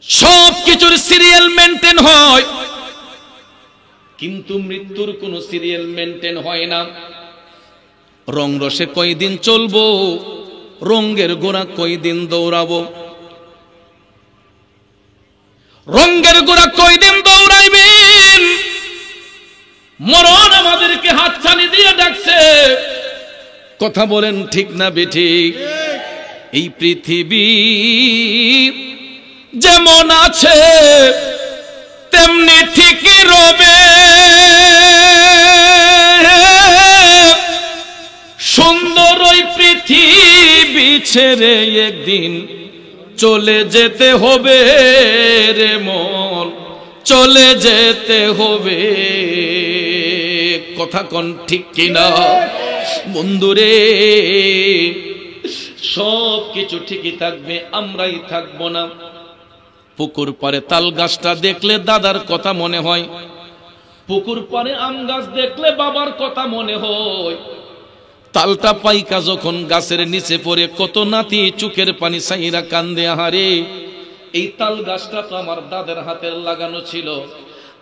সব কিছুর serial maintain হয়, কিন্তু মৃত্যুর কোনো সিরিয়াল মেনটেন হয় না। রং রসে কয়দিন চলবো, রঙের গোড়া কয়দিন দৌড়াবো, রঙের গোড়া কয়দিন দৌড়াইবেন। মরণ আমাদেরকে হাতছানি দিয়ে ডাকছে, কথা বলেন ঠিক না বেঠিক? এই পৃথিবী যেমন আছে তেমনি ঠিকই রবে, সুন্দর ওই পৃথিবী ছেড়ে একদিন চলে যেতে হবে রে মন, চলে যেতে হবে। কথা কোন ঠিক কিনা বন্ধুরে? সব কিছু ঠিকই থাকবে, আমরাই থাকবো না। পুকুর পাড়ে তাল গাছটা দেখলে দাদার কথা মনে হয়, পুকুর পাড়ে আম গাছ দেখলে বাবার কথা মনে হয়। তালটা পাইকা যখন গাছের নিচে পড়ে কত নাতি চোখের পানি সাইরা কান্দে। আহারে, এই তাল গাছটা তো আমার দাদার হাতের লাগানো ছিল,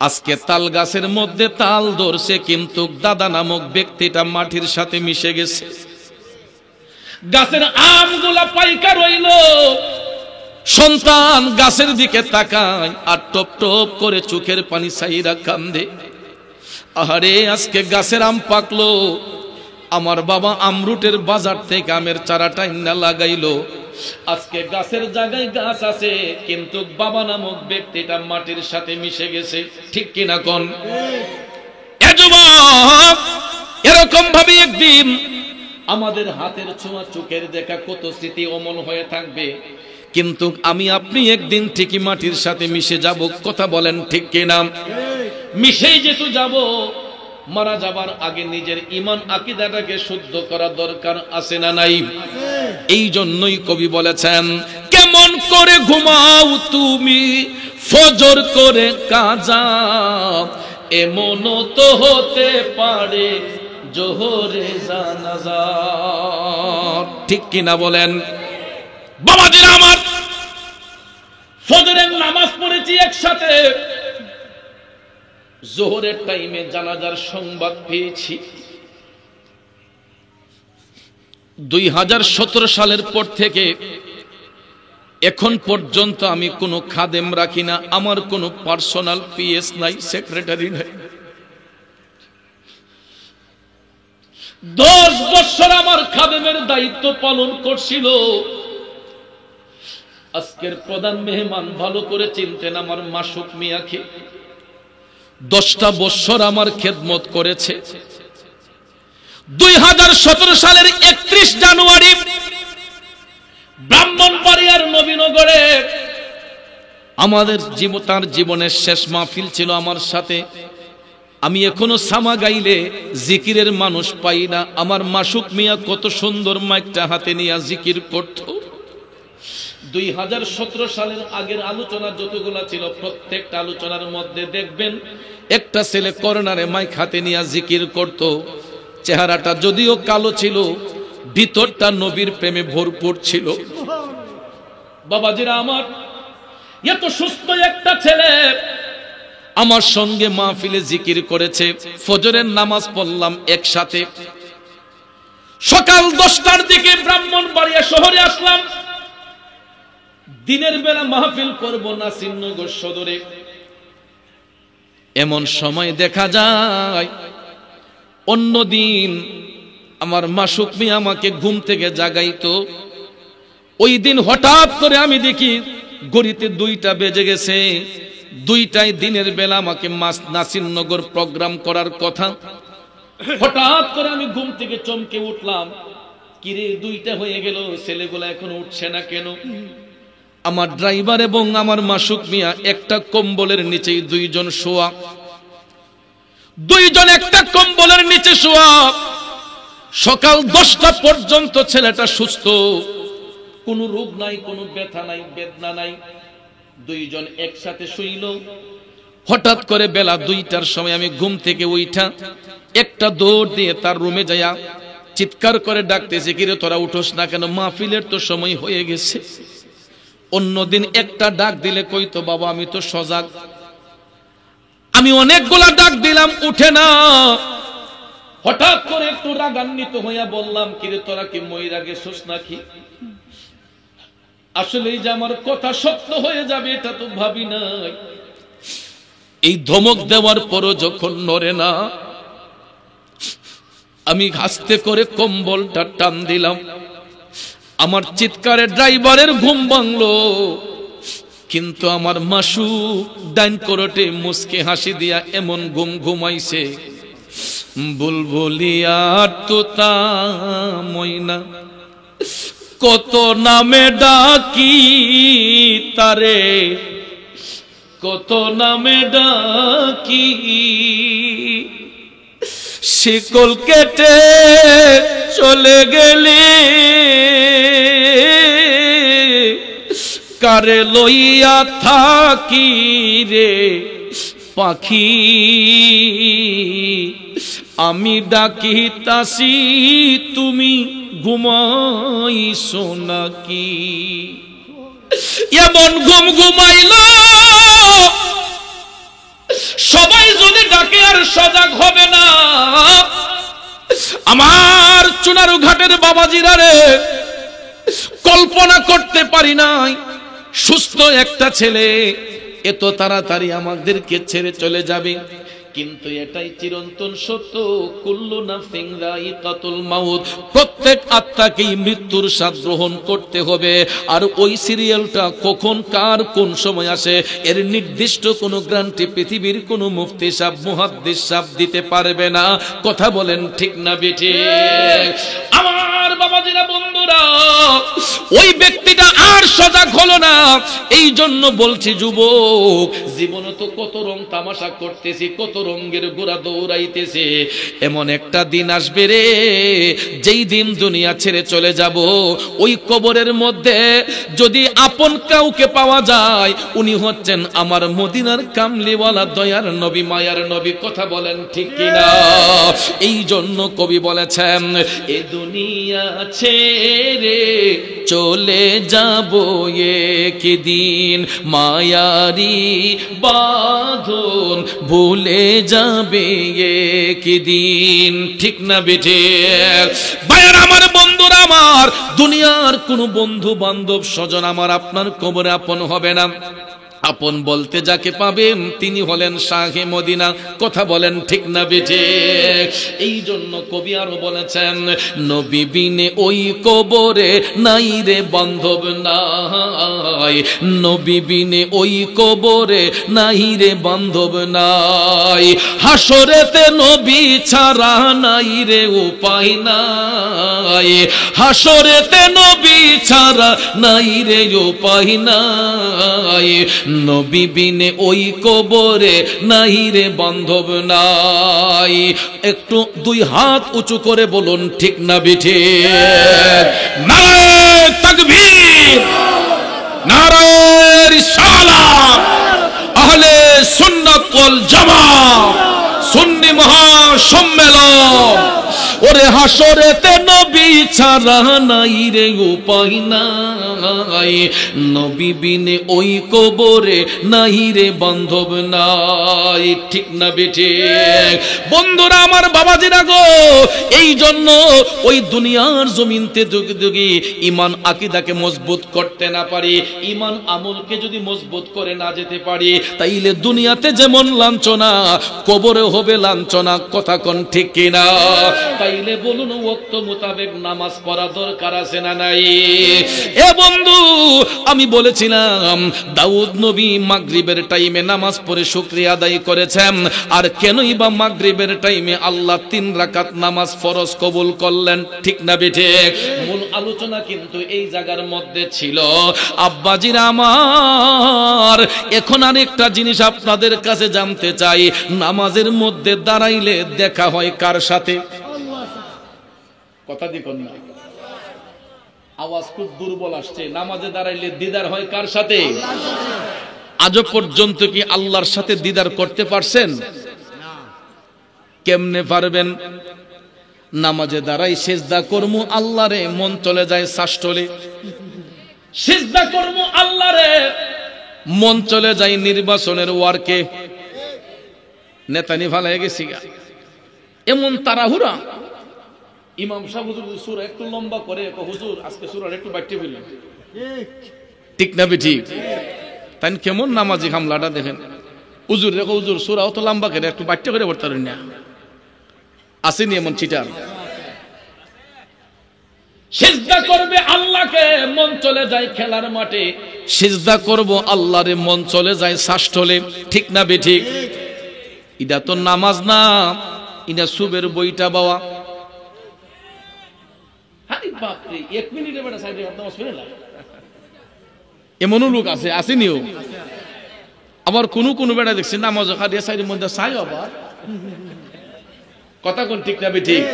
আজকে তাল গাছের মধ্যে তাল ধরছে, কিন্তু দাদা নামক ব্যক্তিটা মাটির সাথে মিশে গেছে। গাছের আমগুলা পাইকা রইল, সন্তান গাছের দিকে তাকায় আর টপ টপ করে চোখের পানি সাইরা কান্দে। আহারে, আজকে গাছের আম পাকলো, আমার বাবা আমরুটের বাজার থেকে আমের চারাটা ইন্না লাগাইলো, আজকে গাছের জায়গায় গাছ আছে, কিন্তু বাবা নামক ব্যক্তিটা মাটির সাথে মিশে গেছে। ঠিক কিনা কোন? এ যুবক, এরকম ভাবে একদিন আমাদের হাতের ছোঁয়া চোখের দেখা কত স্মৃতি অমল হয়ে থাকবে, কিন্তু আমি আপনি একদিন ঠিকই মাটির সাথে মিশে যাব। কথা বলেন ঠিক কিনা? মিশেই যেহেতু যাব, মারা যাবার আগে নিজের ঈমান আকীদাটাকে শুদ্ধ করা দরকার আছে না নাই? এই জন্যই কবি বলেছেন, কেমন করে ঘুমাও তুমি ফজর করে কাজা, এমনও তো হতে পারে জোহরে জানাজা। ঠিক কিনা বলেন? বাবাজিরা আমার, ফজরের নামাজ পড়েছি একসাথে, জোহরের টাইমে জানাজার সংবাদ পেয়েছি। 2017 সালের পর থেকে এখন পর্যন্ত আমি কোনো খাদেম রাখি না, আমার কোনো পার্সোনাল পিএস নাই, সেক্রেটারি নাই। 10 বছর আমার খাদেমের দায়িত্ব পালন করছিল। আজকের প্রধান মেহমান ভালো করে চিনতেন আমার মাসুক মিয়াকে, 10টা বছর আমার খেদমত করেছে। 2017 সালের 31 জানুয়ারি ব্রাহ্মণবাড়িয়ার নবীনগরে আমাদের তার জীবনের শেষ মাহফিল ছিল আমার সাথে। আমি এখনো সামা গাইলে জিকিরের মানুষ পাই না। আমার মাসুক মিয়া কত সুন্দর মাইকটা হাতে নিয়ে জিকির করত। 2017 সালের আগের আলোচনা যতগুলা ছিল, প্রত্যেকটা আলোচনার মধ্যে দেখবেন একটা ছেলে কর্নারে মাইক হাতে নিয়ে জিকির করত। চেহারাটা যদিও কালো ছিল, ভিতরটা নবীর প্রেমে ভরপুর ছিল। বাবাজিরা আমার, এত সুস্থ একটা ছেলে আমার সঙ্গে মাহফিলে জিকির করেছে। ফজরের নামাজ পড়লাম একসাথে। সকাল 10টার দিকে ব্রাহ্মণবাড়িয়া শহরে আসলাম। দিনের বেলা মাহফিল করব নাসিরনগর সদরে। এমন সময় দেখা যায় অন্যদিন আমার মাসুক মিয়া আমাকে ঘুম থেকে জাগাইতো, ওই দিন হঠাৎ করে আমি দেখি ঘড়িতে 2টা বেজে গেছে। 2টায় দিনের বেলা আমাকে নাসিরনগর প্রোগ্রাম করার কথা। হঠাৎ করে আমি ঘুম থেকে চমকে উঠলাম, কিরে 2টা হয়ে গেল, ছেলেগুলা এখনো উঠছে না কেন? আমার ড্রাইভার এবং আমার মাসুক মিয়া একটা কম্বলের নিচেই 2 জন শোয়া। 2 জন একটা কম্বলের নিচে শোয়া। সকাল 10টা পর্যন্ত ছেলেটা সুস্থ, কোনো রোগ নাই, কোনো ব্যথা নাই, বেদনা নাই। 2 জন একসাথে শুইল। হঠাৎ করে বেলা 2টার সময় আমি ঘুম থেকে উঠা একটা দৌড় দিয়ে তার রুমে যাইয়া চিৎকার করে ডাকতেছি, কিরে তোরা উঠোস না কেন? মাহফিলের তো সময় হয়ে গেছে। অন্যদিন একটা ডাক দিলে কইতো বাবা আমি তো সজাগ, আমি অনেকগুলা ডাক দিলাম উঠে না। হঠাৎ করে একটু রাগান্বিত হইয়া বললাম, কিরে তোরা কি মইরা গেছস নাকি? আসলে এই যে আমার কথা সত্য হয়ে যাবে এটা তো ভাবি নাই। এই ধমক দেওয়ার পরও যখন নড়ে না, আমি হাসতে করে কম্বলটা টান দিলাম। আমার চিৎকারে ড্রাইভারের ঘুম ভাঙলো, কিন্তু আমার মাসুক ডাইন করোটে মুসকে হাসি দিয়া এমন ঘুম ঘুমাইছে, বুলবুলিয়ার তোতা ময়না কত নামে ডাকি তারে, কত নামে ডাকি, শিকল কেটে চলে গেলে কারে লইয়া থাকি রে পাখি, আমি ডাকি তাসি তুমি ঘুমাইছো নাকি? এমন ঘুম ঘুমাইল সবাই যদি ডাকে আর সজাগ হবে না। আমার চুনারু ঘাটের বাবাজিরা রে, কল্পনা করতে পারি নাই সুস্থ একটা ছেলে এত তাড়াতাড়ি আমাদেরকে ছেড়ে চলে যাবে। কিন্তু এটাই চিরন্তন সত্য, কুল্লু নাফসিন যায়িকাতুল মাউত, প্রত্যেক আত্মাকেই মৃত্যুর স্বাদ গ্রহণ করতে হবে। আর ওই সিরিয়ালটা কখন কার কোন সময় আসে এর নির্দিষ্ট কোনো গ্যারান্টি পৃথিবীর কোনো মুফতি সাহেব মুহাদ্দিস সাহেব দিতে পারবে না। কথা বলেন ঠিক না বেঠিক? আমার বাবাজিরা বন্ধুরা, ওই ব্যক্তিটা আর সজাগ হলো না। এই জন্য বলছি যুবক, জীবনে তো কত রং তামাশা করতেছি, কত রঙের ঘোড়া দৌড়াইতেছে, এমন একটা দিন আসবে রে যেই দিন দুনিয়া ছেড়ে চলে যাব। ওই কবরের মধ্যে যদি আপন কাউকে পাওয়া যায়, উনি হচ্ছেন আমার মদিনার কামলিওয়ালা দয়ার নবী, মায়ার নবী। কথা বলেন ঠিক কিনা? এই জন্য কবি বলেছেন, এ দুনিয়া ছেড়ে চলে যাব একদিন, মায়ারি বাঁধন ভুলে যাবে একদিন। ঠিক না বেঠে? ভাইয়ার আমার, বন্ধুরা আমার, দুনিয়ার কোন বন্ধু বান্ধব স্বজন আমার আপনার কবরে আপন হবে না। আপন বলতে যাকে পাবেন তিনি হলেন শাহে মদিনা। কথা বলেন ঠিক না বেঠে? এই জন্য কবি আরো বলেছেন, নবী বিনে ওই কবরে নাই রে বান্ধব নাই, নবী বিনে ওই কবরে নাই রে বান্ধব নাই, হাসরেতে নবী ছাড়া নাই রে উপায় নাই, হাসরেতে নবী ছাড়া নাই রে উপায় নাই, নবী বিনে ওই কবরে নাই রে বান্ধব নাই। একটু দুই হাত উঁচু করে বলুন ঠিক না বেঠিক? নারায়ে তাকবীর, নারায়ে রিসালাত, আহলে সুন্নাত ওয়াল জামাত, সুন্নি মহাসম্মেলন। ওরে হাসরেতে নবী ছাড়া নাই রে উপায় নাই, নবী বিনে ওই কবরে নাই রে বান্ধব নাই। ঠিক না বেঠিক? বন্ধুরা আমার, বাবাজিরা গো, এই জন্য ওই দুনিয়ার জমিনতে যদি ঈমান আকীদাকে মজবুত করতে না পারি, ঈমান আমলকে যদি মজবুত করে না যেতে পারি, তাইলে দুনিয়াতে যেমন লাঞ্ছনা কবরে হবে লাঞ্ছনা। কথা কোন ঠিক কিনা? তাইলে বলুন ওয়াক্ত মোতাবেক নামাজ পড়া দরকার আছে না নাই? এ বন্ধু, আমি বলেছিলাম দাউদ নবী মাগরিবের টাইমে নামাজ পড়ে শুকরিয়া আদায় করেছেন। আর কেনই বা মাগরিবের টাইমে আল্লাহ 3 রাকাত নামাজ ফরজ কবুল করলেন? ঠিক না বেঠিক? মূল আলোচনা কিন্তু এই জায়গার মধ্যে ছিল। আব্বাজিরা আমার, এখন আরেকটা জিনিস আপনাদের কাছে জানতে চাই, নামাজের মধ্যে দাঁড়াইলে দেখা হয় কার সাথে? কথা দিবেন না, আওয়াজ খুব দুর্বল আসছে। নামাজে দাঁড়াইলে দিদার হয় কার সাথে? আজও পর্যন্ত কি আল্লাহর সাথে দিদার করতে পারছেন? কেমনে পারবেন? নামাজে দাঁড়াই সেজদা করমু আল্লাহরে, মন চলে যায় শাসটলে। সিজদা করব আল্লাহরে, মন চলে যায় নির্বাচনের ওয়ার্কে, নেতানি ফালাই গেছি গা, এমন তাড়াহুড়া। ইমাম সাহেব হুজুর সূরা একটু লম্বা করে, হুজুর আজকে সূরা একটু বাইটে ফেলুন, ঠিক না ঠিক? তাই কেমন নামাজি হামলাটা দেখেন। হুজুর দেখো, হুজুর সূরা অত লম্বা করে একটু বাইটে করে পড়তে পারেন না, আসেনি এমন চিটার। সিজদা করবে আল্লাহকে, মন চলে যায় খেলার মাঠে, সিজদা করব আল্লাহরে, মন চলে যায় শাসটলে, ঠিক না ঠিক? এটা তো নামাজ না, এটা সুবের বইটা বাবা। আরে বাপ রে, 1 মিনিটে বেটা সাইডে নামাজ পড়ে না, এমনও লোক আছে, আসেনিও। আবার কোন কোন বেটা দেখছি নামাজ খাদিয়া সাইডের মধ্যে চাই, আবার কথা কোন ঠিক না ঠিক?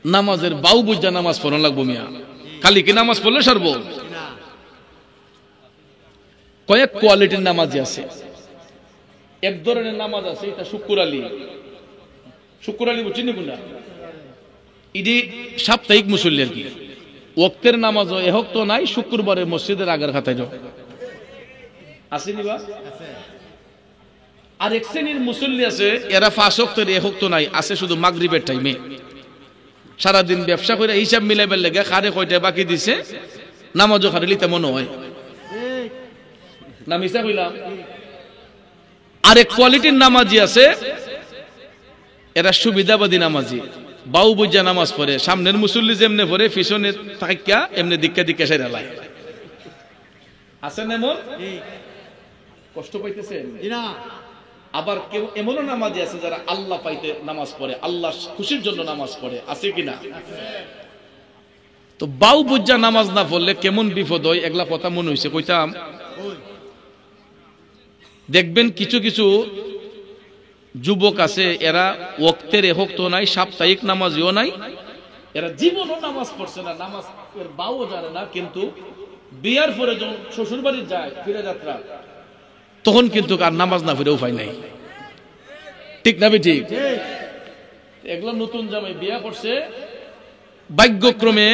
নামাজের বাউ বুঝা নামাজ পড়া লাগবো মিয়া, খালি কি নামাজ পড়লে সারবো? কয়েক কোয়ালিটির নামাজি আছে। এক ধরনের নামাজ আছে, এটা শুক্র আলী, শুক্র আলী বুঝছেন না, ইডি সাপ্তাহিক মুসল্লি আর কি, ওয়াক্তের নামাজও এহক তো নাই, শুক্রবারে মসজিদের আগের খাতায় যাও আসেনি বা। আর এক শ্রেণীর মুসল্লি আছে, এরা 5 ওয়াক্তের এহক তো নাই, আছে শুধু মাগরিবের টাইমে, সারাদিন ব্যবসা করে হিসাব মিলাইবার লেগে কারে কয়টা বাকি দিছে, নামাজও খারেলি তেমন হয় না, মিশা কইলাম। আরেক কোয়ালিটির নামাজি আছে, এরা সুবিধাবাদী নামাজি, বাউ বুঝা নামাজ পড়ে, সামনের মুসল্লি যেমনে পড়ে পিছনে থাকিয়া এমনি দিক্কা দিক্কা সেরা লাই, আছেন এমন? কষ্ট পাইতেছে না। আবার কেউ এমনও নামাজি আছে যারা আল্লাহ পাইতে নামাজ পড়ে, আল্লাহ খুশির জন্য নামাজ পড়ে, আছে কিনা? তো বাউ বুঝা নামাজ না পড়লে কেমন বিপদ হয়, এগুলা কথা মনে হয়েছে কইতাম। দেখবেন কিছু কিছু যুবক আছে, এরা ওয়াক্তের এহক তো নাই, সাপ্তাহিক নামাজিও নাই, এরা জীবনও নামাজ পড়ছে না, নামাজ এর বাও জানে না, কিন্তু বিয়ার পরে যখন শ্বশুর বাড়ি যায় ফিরে যাত্রা, তখন কিন্তু আর নামাজ না ফিরে উপায় নাই, ঠিক না ঠিক? এগুলো নতুন জামাই বিয়া করছে, ভাগ্যক্রমে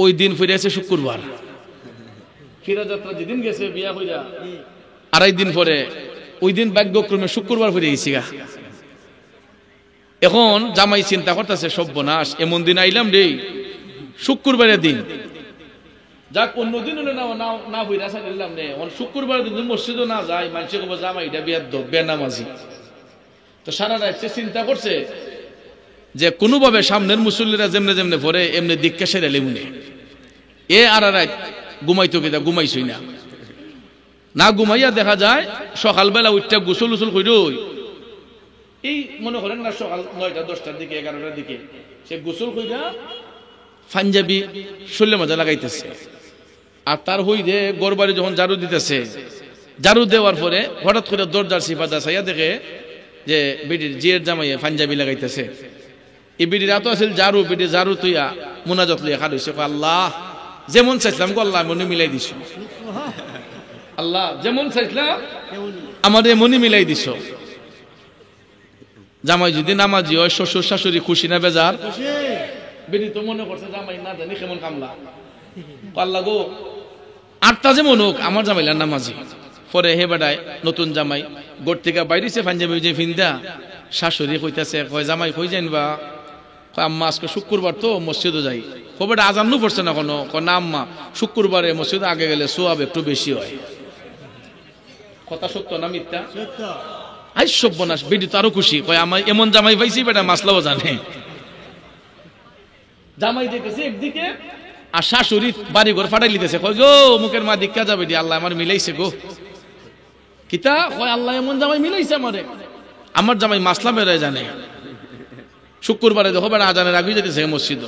ওই দিন ফিরে আছে শুক্রবার, ফিরে যাত্রা যেদিন গেছে বিয়া হইয়া 2.5 দিন পরে ওই দিন ভাগ্যক্রমে শুক্রবার ফিরে গেছি গা। এখন জামাই চিন্তা করতেছে, সর্বনাশ, এমন দিন আইলাম রে, শুক্রবারের দিন, যাক অন্যদিন হলে না বইরা সাইলাম রে, শুক্রবার দিন মসজিদও না যায়, মানুষে কব জামাই এটা বেনামাজি। তো সারা রাত চিন্তা করছে যে কোনোভাবে সামনের মুসল্লিরা যেমনে যেমনে পড়ে এমনি দিককে সেরে লেমুনে, এ আর রাত ঘুমাইতো কিনা, ঘুমাইছই না, না ঘুমাইয়া দেখা যায় সকালবেলা উঠটা গোসল উসল কইরই, এই মনে করেন না সকাল 9টা 10টার দিকে 11টার দিকে, সে গোসল কইরা পাঞ্জাবি শরীরের মধ্যে লাগাইতেছে, আর তার হই দে গড়বাড়ি যখন ঝাড়ু দিতেছে, ঝাড়ু দেওয়ার পরে হঠাৎ করে দরজার সিফাদা চাইয়া দেখে যে বিটির জিয়ের জামাইয়ে পাঞ্জাবি লাগাইতেছে। এই বিটির এত আছিল ঝাড়ু, বিটির ঝাড়ু তুইয়া মোনাজাত লইয়া খাড়ইছে, আল্লাহ যেমন চাইছিলাম গো আল্লাহ মনে মিলাই দিছ, আল্লাহ যেমন চাইছিলাম আমার এমনই মিলাই দিছ। জামাই যদি নামাজি হয়, শ্বশুর শাশুড়ি খুশি না বেজার? বেটি তো মনে করছে জামাই না জানি কেমন কামলা, আল্লাহ গো 8টা যেমন হোক আমার জামাইলার নামাজি। পরে হে বেটায় নতুন জামাই গোট থেকে বাইরেছে পাঞ্জাবি যে ফিন্দা, শাশুড়ি কইতাছে, কয় জামাই কই যাইনবা? কয় আম্মা আজকে শুক্রবার তো মসজিদে যাই। কবেটা আজানও পড়ছে না কোনো, না আম্মা শুক্রবারে মসজিদে আগে গেলে সোয়াব একটু বেশি হয়। কথা সত্য না মিথ্যা? আই সব্যনাশ, বেটি তো আরো খুশি, কয় আমার এমন জামাই পাইছি, বেটা মাসলাও জানে। জামাই দেখেছে একদিকে, আর শাশুড়ি বাড়ি ঘর ফাটাই লিতেছে, কয় গো মুখের মা দীক্ষা যাবে, আল্লাহ আমার মিলাইছে গো। কিতা কয়, আল্লাহ এমন জামাই মিলাইছে আমারে, আমার জামাই মাসলা বেড়ায় জানে। শুক্রবারে দেখো বেড়া আজানের আগে যেতেছে মসজিদ,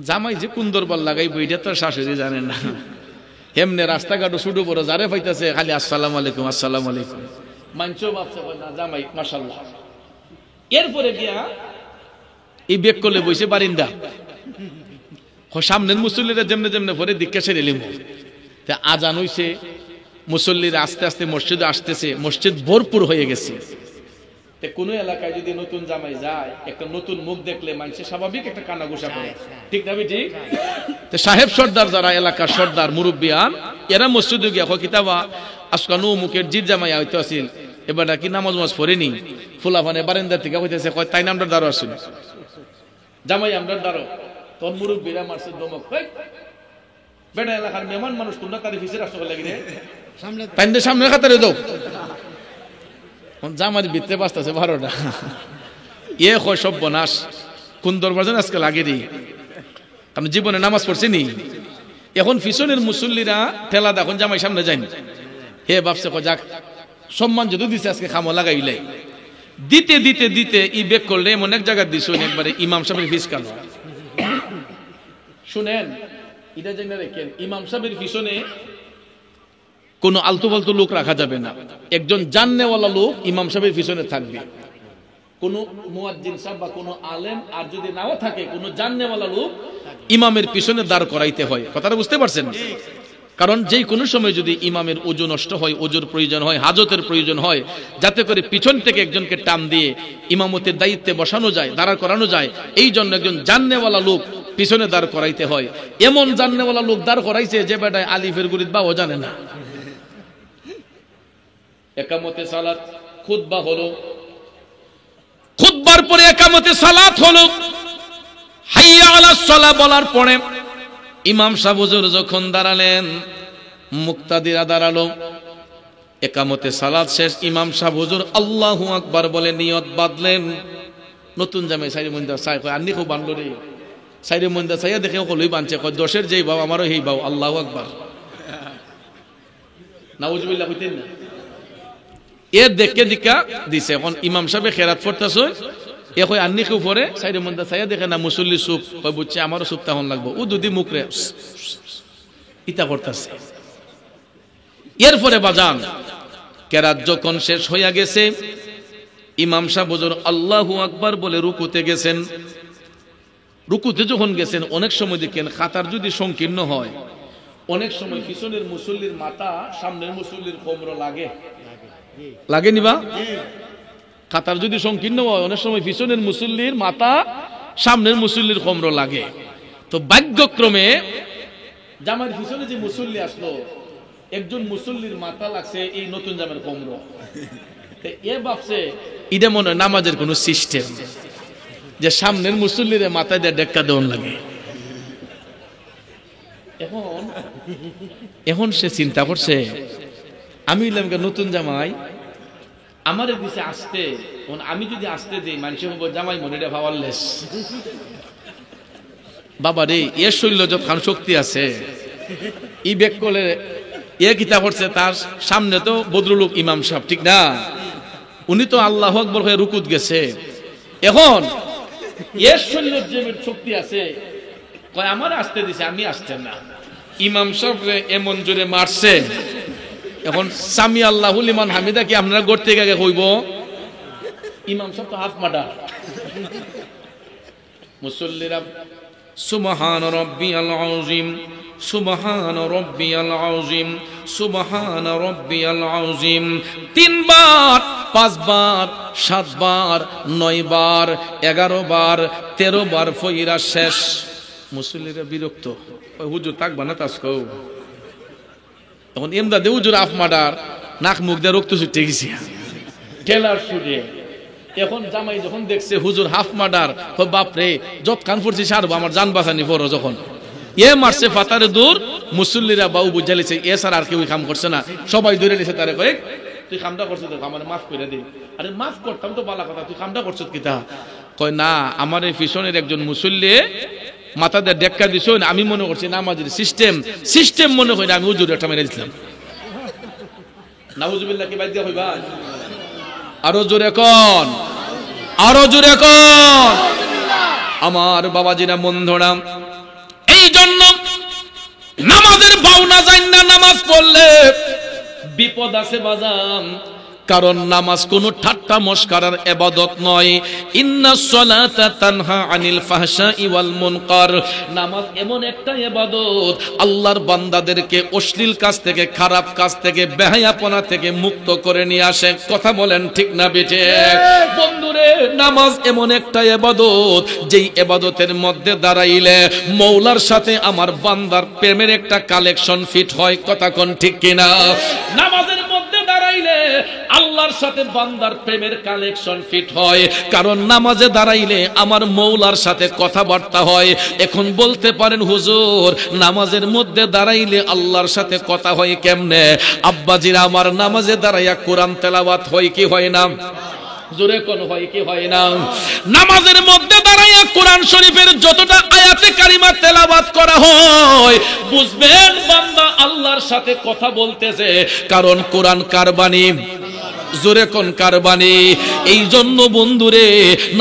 জামাই যে কুন্দর বল লাগাইবো এটা তো শাশুড়ি জানে না। এমনি রাস্তাঘাটও শুরু বড় যারে পাইতেছে খালি আসসালামু আলাইকুম আসসালামু আলাইকুম, মানছেও ভাবছে জামাই মাশাআল্লাহ। এরপরে গিয়া এই বেক করলে বইছে বারিন্দা, সামনের মুসল্লিরা যেমনে যেমনে পরে দীক্ষা সেরে এলিম, আজান হইছে, মুসল্লিরা আস্তে আস্তে মসজিদে আসতেছে, মসজিদ ভরপুর হয়ে গেছে। কোন এলাকায় যদি নতুন জামাই যায়, একটা নতুন মুখ দেখলে মানুষের স্বাভাবিক একটা কানাঘুষা করে, ঠিক না ঠিক? তো সাহেব সর্দার যারা এলাকার সর্দার মুরব্বিয়ান, এরা মসজিদে গিয়া কিতাবা আজকাল মুখের জির জামাই হইতে আসিল, এবার কি নামাজ মাজ পড়েনি, ফুলাফানে বারান্দা থেকে হইতেছে, কয় তাই নামটার দ্বারা আসিল জামাই আমরার দ্বারা। তোর মুরব্বীরা মারছে দমক, বেটা এলাকার মেহমান মানুষ, তোমরা তাদের ফিসে রাষ্ট্র লাগে তাই সামনে খাতারে দাও, জামার ভিতরে বাঁচতেছে 12টা। এ হয় সর্বনাশ, কোন দরবার যেন আজকে লাগে রে, আমি জীবনে নামাজ পড়ছি নি। এখন পিছনের মুসল্লিরা ঠেলা দেখুন জামাই সামনে যায়নি, হে ভাবছে যাক সম্মান যদি দিছে আজকে খামো লাগাইলে, দিতে দিতে দিতে ই বেক করলে এমন এক জায়গায় দিছ একবারে ইমাম সাহেবের ফিস কালো। শুনেন, এটা জেনে রেখেন, ইমাম সাহেবের পিছনে কোন আলতু ফালতু লোক রাখা যাবে না, একজন জাননেওয়ালা লোক ইমাম সাহেবের পিছনে থাকবে, কোন মুয়াজ্জিন সাহেব বা কোন আলেম, আর যদি নাও থাকে কোন জাননেওয়ালা লোক ইমামের পিছনে দাঁড় করাইতে হয়। কথাটা বুঝতে পারছেন? কারণ যেই কোনো সময় যদি ইমামের ওযু নষ্ট হয়, ওযুর প্রয়োজন হয়, হাজতের প্রয়োজন হয়, যাতে করে পিছন থেকে একজনকে টান দিয়ে ইমামতের দায়িত্বে বসানো যায়, দাঁড়া করানো যায়, এই জন্য একজন জাননেওয়ালা লোক পিছনে দাঁড় করাইতে হয়। এমন জাননেওয়ালা লোক দাঁড় করাইছে যে বেটায় আলিফের গুরিদ বা ও জানে না। একামতে সালাত, খুতবা হলো, খুতবার পরে একামতে সালাত হলো, হাইয়া আলাস সালাহ বলার পরে ইমাম সাহেব হুজুর যখন দাঁড়ালেন, মুক্তাদিরা দাঁড়ালো, একামতে সালাত শেষ, ইমাম সাহেব হুজুর আল্লাহু আকবার বলে নিয়ত বাঁধলেন। নতুন জামাই সাইরে মন্দা চাই, কয় আন্নি খুব বানলো রে, সাইরে মন্দা চাইয়া দেখে কলই বানছে, কয় দশের যেই বাউ আমারও সেই বাউ, আল্লাহু আকবার, নাউজুবিল্লাহ কইতেন না। এর দেখে দিকা দিছে। এখন ইমাম সাহেব খেরাত পড়তেছে, এ কই আন্নি কেউ পরে সাইরে মন্দা চাইয়া দেখে না মুসল্লি চুপ, কয় বুঝছে আমারও চুপ তখন লাগবো, ও দুদি মুখরে ইতা করতেছে। এরপরে বাজান কেরাত যখন শেষ হইয়া গেছে, ইমাম সাহেব হুজুর আল্লাহু আকবার বলে রুকুতে গেছেন। রুকুতে যখন গেছেন, অনেক সময় দেখেন খাতার যদি সংকীর্ণ হয়, অনেক সময় পিছনের মুসল্লির মাথা সামনের মুসল্লির কোমর লাগে, লাগেনি বা? খাতার যদি সংকীর্ণ হয়, অনেক সময় পিছনের মুসল্লির মাথা সামনের মুসল্লির কোমর লাগে। তো ভাগ্যক্রমে জামার পিছনে যে মুসল্লি আসলো, একজন মুসল্লির মাথা লাগছে এই নতুন জামের কোমর। এ ভাবছে এটা মনে হয় নামাজের কোন সিস্টেম, যে সামনের মুসল্লির মাথায় দিয়ে ডেক্কা দেওয়ান লাগে। এখন সে চিন্তা করছে, আমি নতুন জামাই আমারে দিছে আসতে, আমি যদি আসতে দিই মানুষের জামাই মনে ভাবারলেস, বাবা রে এর শৈল্য যতখান শক্তি আছে, ই বেক করলে এ কিতা করছে, তার সামনে তো বদরুলুক ইমাম সাহেব, ঠিক না? উনি তো আল্লাহু আকবার হয়ে রুকুত গেছে। এখন এর শৈল্য যে শক্তি আছে, কয় আমার আসতে দিছে, আমি আসতে না। ইমাম সাহেব এমন জোরে মারছে, এখন সামি আল্লাহু লিমান হামিদা কি আপনারা গড়তে গিয়ে কইব, ইমাম সাহেব তো হাফ মাডা। মুসল্লিরা সুবহান রাব্বিয়াল আযীম, সুবহান রাব্বিয়াল আযীম, সুবহান রাব্বিয়াল আযীম 3 বার, 5 বার, 7 বার, 9 বার, 11 বার, 13 বার ফইরা শেষ। মুসল্লিরা বিরক্ত, হুজুর থাকবা না তাসকো। তখন এমদাদে হুজুর আফ মাডার, নাক মুখ দিয়ে রক্ত ছুটে গেছে ঠেলার সুরে। এখন জামাই যখন দেখছে হুজুর হাফ মার্ডার, বাপ রে যত কান পড়ছি সারবো, আমার জান বাঁচানি পড়ো। যখন এ মারছে ফাতারে দূর, মুসল্লিরা বাউ বুঝালিছে, এ স্যার আর কেউ কাম করছে না, সবাই ধরে নিছে তারে, কয়েক তুই কামটা করছিস তো, আমার মাফ করে দিন। আরে মাফ করতাম তো বালা কথা, তুই কামটা করছিস কিতা? কয় না, আমার এই পিছনের একজন মুসল্লি মাথা দিয়ে ডেক্কা দিছ, আমি মনে করছি নামাজের সিস্টেম মনে করি, আমি হুজুর একটা মেরে দিলাম। নাউজুবিল্লাহ কি বাদ দিয়া হইবা? আরো জোরে কোন, আরো জোরে কোন আমার বাবাজিরা বন্ধুরা। এই জন্য নামাজের ভাওনা জান না, নামাজ পড়লে বিপদ আছে বাজান। কারণ নামাজ কোনো ঠাট্টা মশকারার ইবাদত নয়। ইন্নাস সালাতা তানহা আনিল ফাহশাই ওয়াল মুনকার, নামাজ এমন একটা ইবাদত আল্লাহর বান্দাদেরকে অশ্লীল কাজ থেকে, খারাপ কাজ থেকে, বেহায়াপনা থেকে মুক্ত করে নিয়ে আসে। কথা বলেন ঠিক না বেঠিক? বন্ধুরে, নামাজ এমন একটা ইবাদত যেই ইবাদতের মধ্যে দাঁড়াইলে মওলার সাথে আমার বান্দার প্রেমের একটা কালেকশন ফিট হয়। কথা কোন ঠিক কিনা? নামাজের মধ্যে দাঁড়াইলে আল্লাহর সাথে বান্দার প্রেমের কালেকশন ফিট হয়, কারণ নামাজে দাঁড়াইলে আমার মওলার সাথে কথাবার্তা হয়। এখন বলতে পারেন হুজুর, নামাজের মধ্যে দাঁড়াইলে আল্লাহর সাথে কথা হয় কেমনে? আব্বাজিরা আমার, নামাজে দাঁড়াইয়া কোরআন তেলাওয়াত হয় কি হয় না? জোরে কোন হয় কি হয় না? নামাজের মধ্যে দাঁড়াইয়া কোরআন শরীফের যতটা আয়াতে কারিমা তেলাওয়াত করা হয়, বুঝবেন বান্দা আল্লাহর সাথে কথা বলতেছে, কারণ কোরআন কার বাণী? জোরে কোন কার বাণী? এই জন্য বন্ধুরে,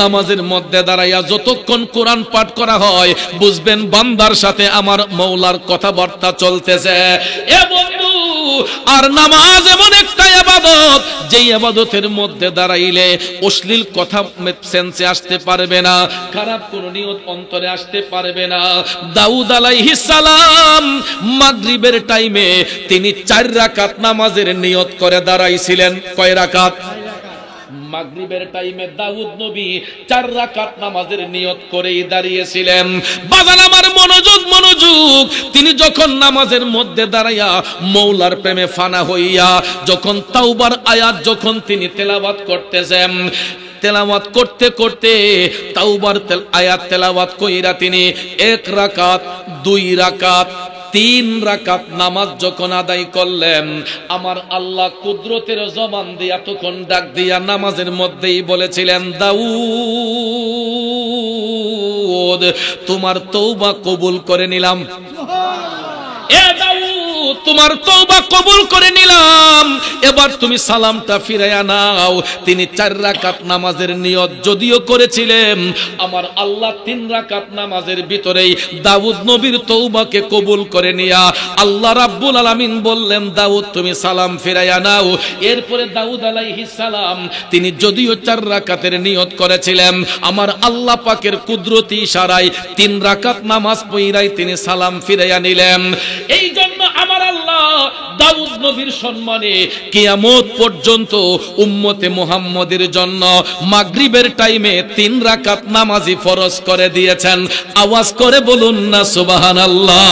নামাজের মধ্যে দাঁড়াইয়া যতক্ষণ কোরআন পাঠ করা হয়, বুঝবেন বান্দার সাথে আমার মওলার কথাবার্তা চলতেছে। এ বন্ধু, আর নামাজ এমন একটা ইবাদত যেই ইবাদতের মধ্যে দাঁড়াইলে অশ্লীল কথা সেন্সে আসতে পারবে না, খারাপ কোন নিয়ত অন্তরে আসতে পারবে না। দাউদ আলাইহিস সালাম মাগরিবের টাইমে তিনি 4 রাকাত নামাজের নিয়ত করে দাঁড়াইছিলেন। কয় রাকাত? মাগরিবের টাইমে দাউদ নবী 4 রাকাত নামাজের নিয়ত করেই দাঁড়িয়েছিলেন। বাজান আমার, মনোযোগ, তিনি যখন নামাজের মধ্যে দাঁড়াইয়া মওলার প্রেমে ফানা হইয়া যখন তাওবার আয়াত যখন তিনি তেলাওয়াত করতেছেন, তেলাওয়াত করতে করতে তাওবার আয়াত তেলাওয়াত কইরা তিনি 1 রাকাত, 2 রাকাত, 3 রাকাত নামাজ যখন আদায় করলেন, আমার আল্লাহ কুদরতের জবান দিয়া তখন ডাক দিয়া নামাজের মধ্যেই বলেছিলেন, দাউদ, তোমার তওবা কবুল করে নিলাম। এ দাউদ, তোমার তওবা কবুল করে নিলাম, এবার তুমি সালামটা ফিরাইয়া নাও। তিনি 4 রাকাত নামাজের নিয়ত যদিও করেছিলেন, আমার আল্লাহ 3 রাকাত নামাজের ভিতরেই দাউদ নবীর তওবাকে কবুল করে নিয়া আল্লাহ রাব্বুল আলামিন বললেন, দাউদ তুমি সালাম ফিরাইয়া নাও। এরপরে দাউদ আলাইহিস সালাম তিনি যদিও 4 রাকাতের নিয়ত করেছিলেন, আমার আল্লাহ পাকের কুদরতি ইশারায় 3 রাকাত নামাজ পড়াই তিনি সালাম ফিরাইয়া নিলেন। এই জন্য আমার আল্লাহ দাউদ নবীর সম্মানে কিয়ামত পর্যন্ত উম্মতে মুহাম্মদের জন্য মাগরিবের টাইমে 3 রাকাত নামাজই ফরজ করে দিয়েছেন। আওয়াজ করে বলুন না সুবহানাল্লাহ।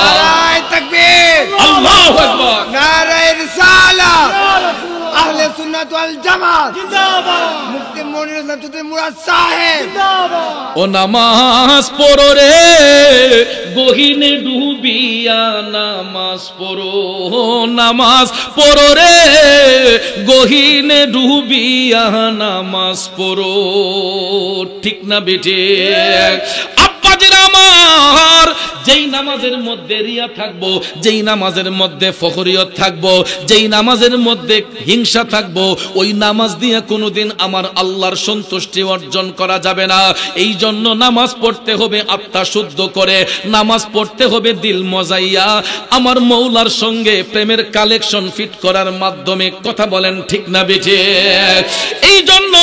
নারায়ে তাকবীর, আল্লাহু আকবার, নারায়ে রিসালাত, আহলে সুন্নাত ওয়াল জামাত জিন্দাবাদ, মুফতি মনির হাসান মুরাদ সাহেব জিন্দাবাদ। ও নামাজ পড়ো রে গহীনে ডুবিয়া, নামাজ পড়ো, নামাজ পড়ো রে গহীনে ডুবিয়া, নামাজ পড়ো। ঠিক না বেঠিক? আব্বাজিরা আমার, যেই নামাজের মধ্যে রিয়া থাকবো, যেই নামাজের মধ্যে ফখরিয়ত থাকবো, যেই নামাজের মধ্যে হিংসা থাকবো, ওই নামাজ দিয়ে কোনোদিন আমার আল্লাহর সন্তুষ্টি অর্জন করা যাবে না। এই জন্য নামাজ পড়তে হবে আত্মা শুদ্ধ করে, নামাজ পড়তে হবে দিল মজাইয়া, আমার মওলার সঙ্গে প্রেমের কালেকশন ফিট করার মাধ্যমে। কথা বলেন ঠিক না বেঠিক? এই জন্য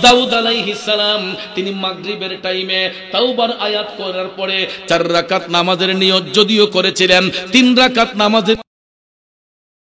দাউদ আলাইহিস সালাম তিনি মাগরিবের টাইমে তাওবার আয়াত করার পরে 4 রাকাত নামাজের নিয়ত যদিও করেছিলেন, 3 রাকাত নামাজের